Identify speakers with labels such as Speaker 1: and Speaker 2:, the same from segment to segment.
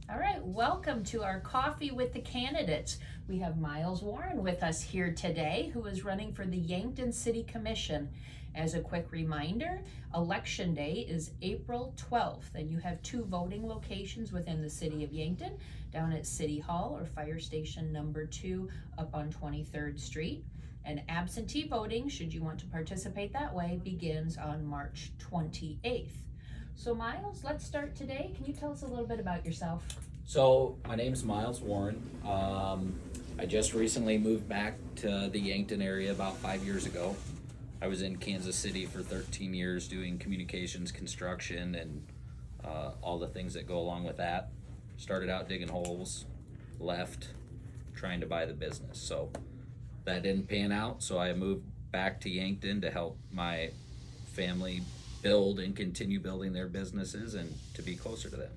Speaker 1: All right, welcome to our Coffee with the Candidates. We have Miles Warren with us here today, who is running for the Yankton City Commission. As a quick reminder, Election Day is April 12th, and you have two voting locations within the city of Yankton, down at City Hall or Fire Station number 2 up on 23rd Street. And absentee voting, should you want to participate that way, begins on March 28th. So Miles, let's start today. Can you tell us a little bit about yourself?
Speaker 2: So my name is Miles Warren. I just recently moved back to the Yankton area about 5 years ago. I was in Kansas City for 13 years doing communications, construction, and all the things that go along with that. Started out digging holes, left, trying to buy the business. So that didn't pan out, so I moved back to Yankton to help my family build and continue building their businesses and to be closer to them.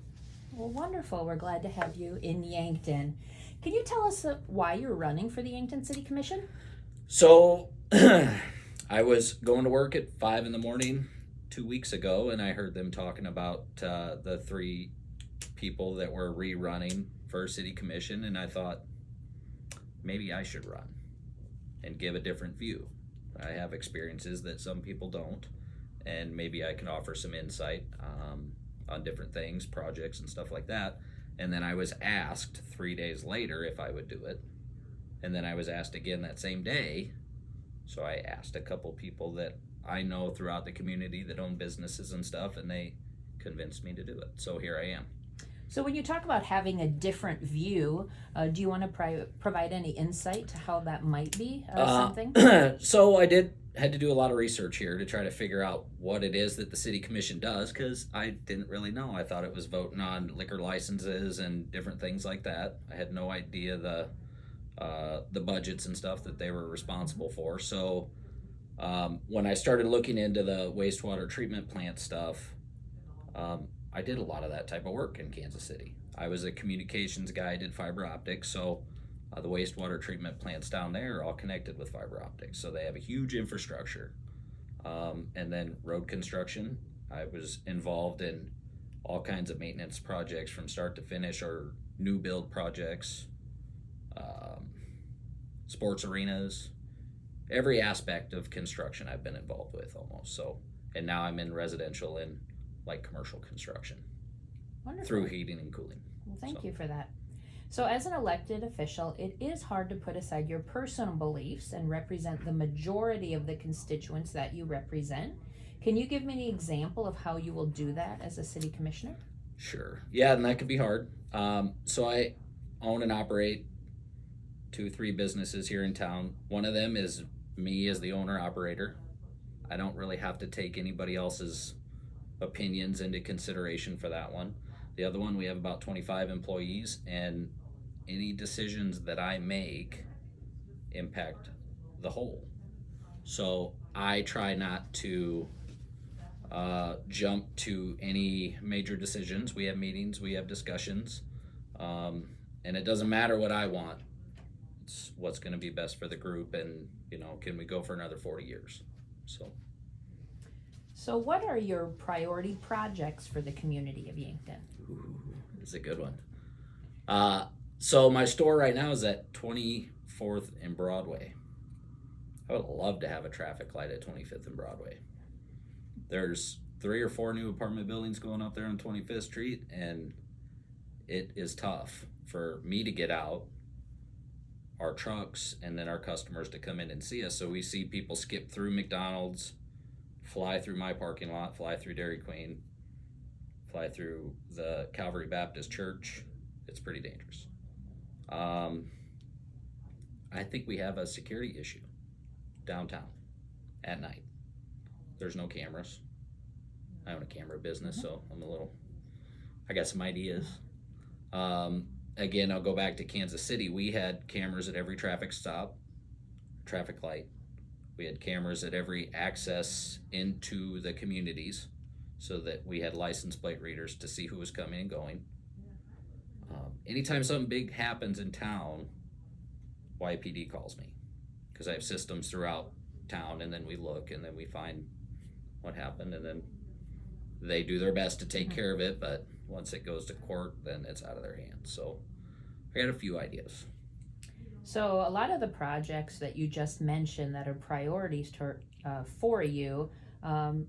Speaker 1: Well, wonderful. We're glad to have you in Yankton. Can you tell us why you're running for the Yankton City Commission?
Speaker 2: So I was going to work at 5 in the morning 2 weeks ago, and I heard them talking about the three people that were rerunning for city commission, and I thought maybe I should run and give a different view. I have experiences that some people don't, and maybe I can offer some insight on different things, projects and stuff like that. And then I was asked 3 days later if I would do it. And then I was asked again that same day. So I asked a couple people that I know throughout the community that own businesses and stuff, and they convinced me to do it. So here I am.
Speaker 1: So when you talk about having a different view, do you want to provide any insight to how that might be something?
Speaker 2: So I had to do a lot of research here to try to figure out what it is that the city commission does, because I didn't really know. I thought it was voting on liquor licenses and different things like that. I had no idea the budgets and stuff that they were responsible for. So when I started looking into the wastewater treatment plant stuff, I did a lot of that type of work in Kansas City. I was a communications guy, did fiber optics, so the wastewater treatment plants down there are all connected with fiber optics, so they have a huge infrastructure. And then road construction, I was involved in all kinds of maintenance projects from start to finish, or new build projects, sports arenas, every aspect of construction I've been involved with almost. So, and now I'm in residential and like commercial construction.
Speaker 1: Wonderful.
Speaker 2: Through heating and cooling.
Speaker 1: Well, thank you for that. So as an elected official, it is hard to put aside your personal beliefs and represent the majority of the constituents that you represent. Can you give me an example of how you will do that as a city commissioner?
Speaker 2: Sure. Yeah, and that could be hard. So I own and operate 2-3 businesses here in town. One of them is me as the owner operator. I don't really have to take anybody else's opinions into consideration for that one. The other one, we have about 25 employees, and any decisions that I make impact the whole. So I try not to jump to any major decisions. We have meetings, we have discussions, and it doesn't matter what I want. It's what's going to be best for the group, and can we go for another 40 years?
Speaker 1: So what are your priority projects for the community of Yankton?
Speaker 2: Ooh, that's a good one. So my store right now is at 24th and Broadway. I would love to have a traffic light at 25th and Broadway. There's 3 or 4 new apartment buildings going up there on 25th Street, and it is tough for me to get out, our trucks, and then our customers to come in and see us. So we see people skip through McDonald's, fly through my parking lot, fly through Dairy Queen, fly through the Calvary Baptist Church. It's pretty dangerous. I think we have a security issue downtown at night. There's no cameras. I own a camera business, so I got some ideas. Again, I'll go back to Kansas City. We had cameras at every traffic stop, traffic light. We had cameras at every access into the communities, so that we had license plate readers to see who was coming and going. Anytime something big happens in town, YPD calls me, because I have systems throughout town, and then we look, and then we find what happened, and then they do their best to take care of it, but once it goes to court, then it's out of their hands. So I got a few ideas.
Speaker 1: So a lot of the projects that you just mentioned that are priorities for you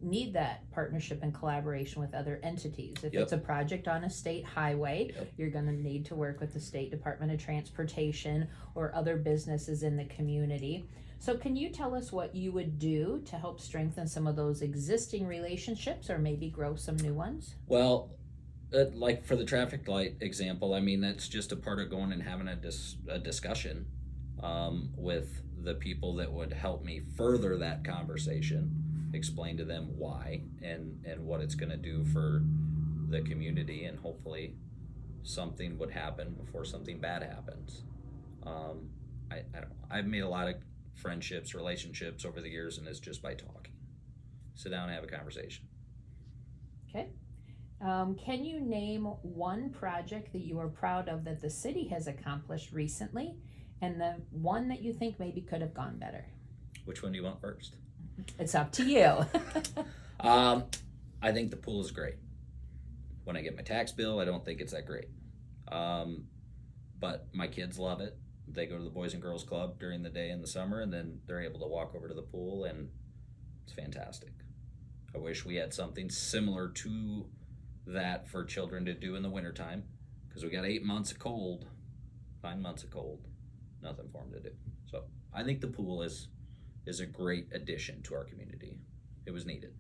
Speaker 1: need that partnership and collaboration with other entities. If
Speaker 2: Yep.
Speaker 1: it's a project on a state highway,
Speaker 2: Yep.
Speaker 1: you're going to need to work with the State Department of Transportation or other businesses in the community. So can you tell us what you would do to help strengthen some of those existing relationships or maybe grow some new ones?
Speaker 2: Well, like for the traffic light example, I mean, that's just a part of going and having a discussion with the people that would help me further that conversation, explain to them why and what it's going to do for the community, and hopefully something would happen before something bad happens. I don't know. I've made a lot of friendships, relationships over the years, and it's just by talking. Sit down and have a conversation.
Speaker 1: Okay. Can you name one project that you are proud of that the city has accomplished recently, and the one that you think maybe could have gone better?
Speaker 2: Which one do you want first?
Speaker 1: It's up to you.
Speaker 2: I think the pool is great. When I get my tax bill, I don't think it's that great. But my kids love it. They go to the Boys and Girls Club during the day in the summer, and then they're able to walk over to the pool, and it's fantastic. I wish we had something similar to that for children to do in the wintertime, because we got 9 months of cold, nothing for them to do. So I think the pool is a great addition to our community. It was needed.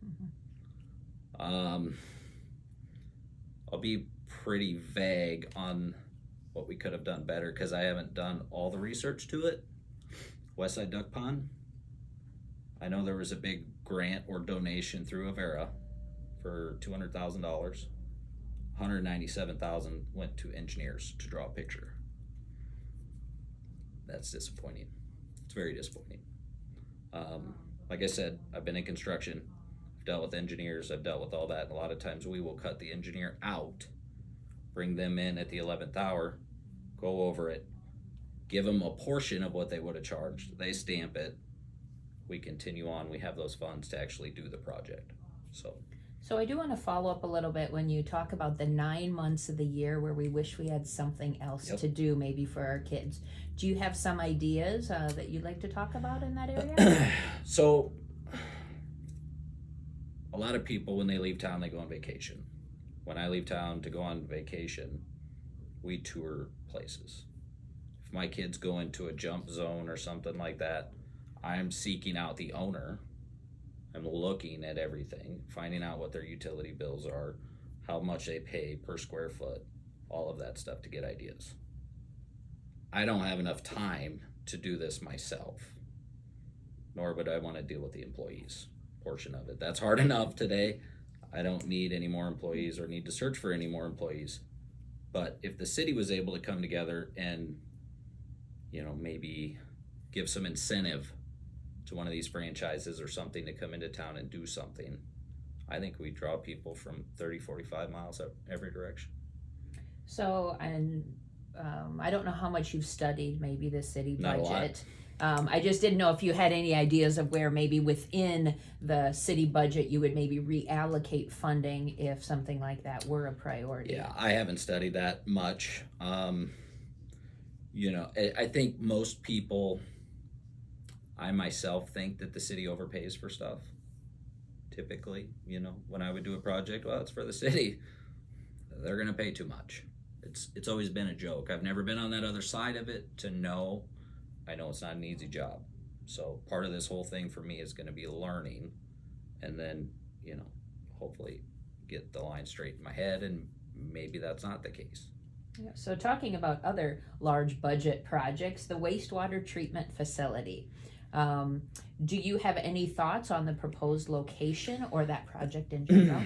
Speaker 1: Mm-hmm.
Speaker 2: I'll be pretty vague on what we could have done better because I haven't done all the research to it. Westside Duck Pond, I know there was a big grant or donation through Avera for $200,000. $197,000 went to engineers to draw a picture. That's disappointing. It's very disappointing. Like I said, I've been in construction. I've dealt with engineers. I've dealt with all that. And a lot of times we will cut the engineer out, bring them in at the 11th hour, go over it, give them a portion of what they would have charged. They stamp it. We continue on. We have those funds to actually do the project. So
Speaker 1: I do want to follow up a little bit when you talk about the 9 months of the year where we wish we had something else
Speaker 2: Yep.
Speaker 1: to do maybe for our kids. Do you have some ideas that you'd like to talk about in that area?
Speaker 2: So a lot of people, when they leave town, they go on vacation. When I leave town to go on vacation, we tour places. If my kids go into a jump zone or something like that, I'm seeking out the owner. I'm looking at everything, finding out what their utility bills are, how much they pay per square foot, all of that stuff to get ideas. I don't have enough time to do this myself, nor would I want to deal with the employees portion of it. That's hard enough today. I don't need any more employees or need to search for any more employees. But if the city was able to come together and, maybe give some incentive to one of these franchises or something to come into town and do something, I think we draw people from 30, 45 miles every direction.
Speaker 1: So, and I don't know how much you've studied maybe the city
Speaker 2: Not a lot.
Speaker 1: budget. I just didn't know if you had any ideas of where maybe within the city budget you would maybe reallocate funding if something like that were a priority.
Speaker 2: Yeah, I haven't studied that much. I think most people, I myself think that the city overpays for stuff. Typically, when I would do a project, well, it's for the city. They're going to pay too much. It's always been a joke. I've never been on that other side of it to know. I know it's not an easy job. So part of this whole thing for me is going to be learning, and then, hopefully get the line straight in my head, and maybe that's not the case.
Speaker 1: Yeah, so talking about other large budget projects, the wastewater treatment facility. Do you have any thoughts on the proposed location or that project in general?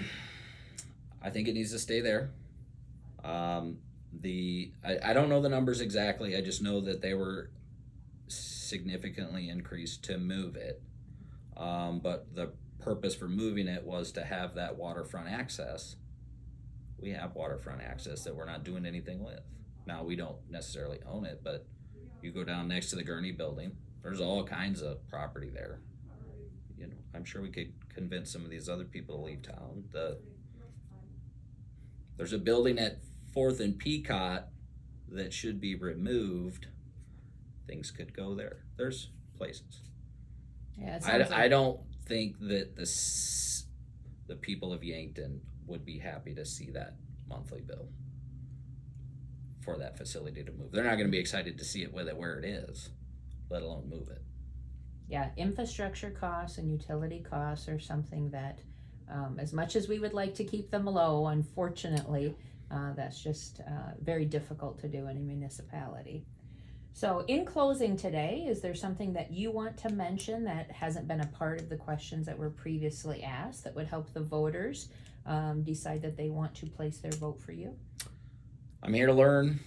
Speaker 2: I think it needs to stay there. I don't know the numbers exactly. I just know that they were significantly increased to move it. But the purpose for moving it was to have that waterfront access. We have waterfront access that we're not doing anything with. Now, we don't necessarily own it, but you go down next to the Gurney building, there's all kinds of property there. I'm sure we could convince some of these other people to leave town. there's a building at 4th and Peacock that should be removed. Things could go there. There's places.
Speaker 1: Yeah, it sounds
Speaker 2: I don't think that the people of Yankton would be happy to see that monthly bill for that facility to move. They're not going to be excited to see it with it where it is, let alone move it.
Speaker 1: Yeah, infrastructure costs and utility costs are something that, as much as we would like to keep them low, unfortunately, that's just very difficult to do in a municipality. So in closing today, is there something that you want to mention that hasn't been a part of the questions that were previously asked that would help the voters decide that they want to place their vote for you?
Speaker 2: I'm here to learn.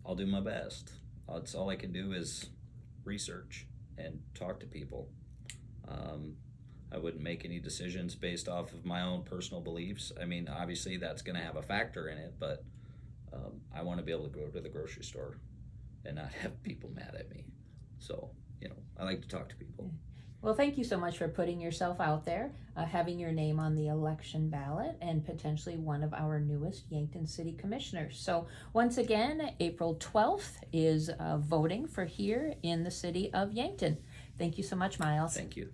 Speaker 2: I'll do my best. That's all I can do is research and talk to people. I wouldn't make any decisions based off of my own personal beliefs. I mean, obviously that's going to have a factor in it, but I want to be able to go to the grocery store and not have people mad at me. So, I like to talk to people.
Speaker 1: Well, thank you so much for putting yourself out there, having your name on the election ballot, and potentially one of our newest Yankton City Commissioners. So once again, April 12th is voting for here in the city of Yankton. Thank you so much, Miles.
Speaker 2: Thank you.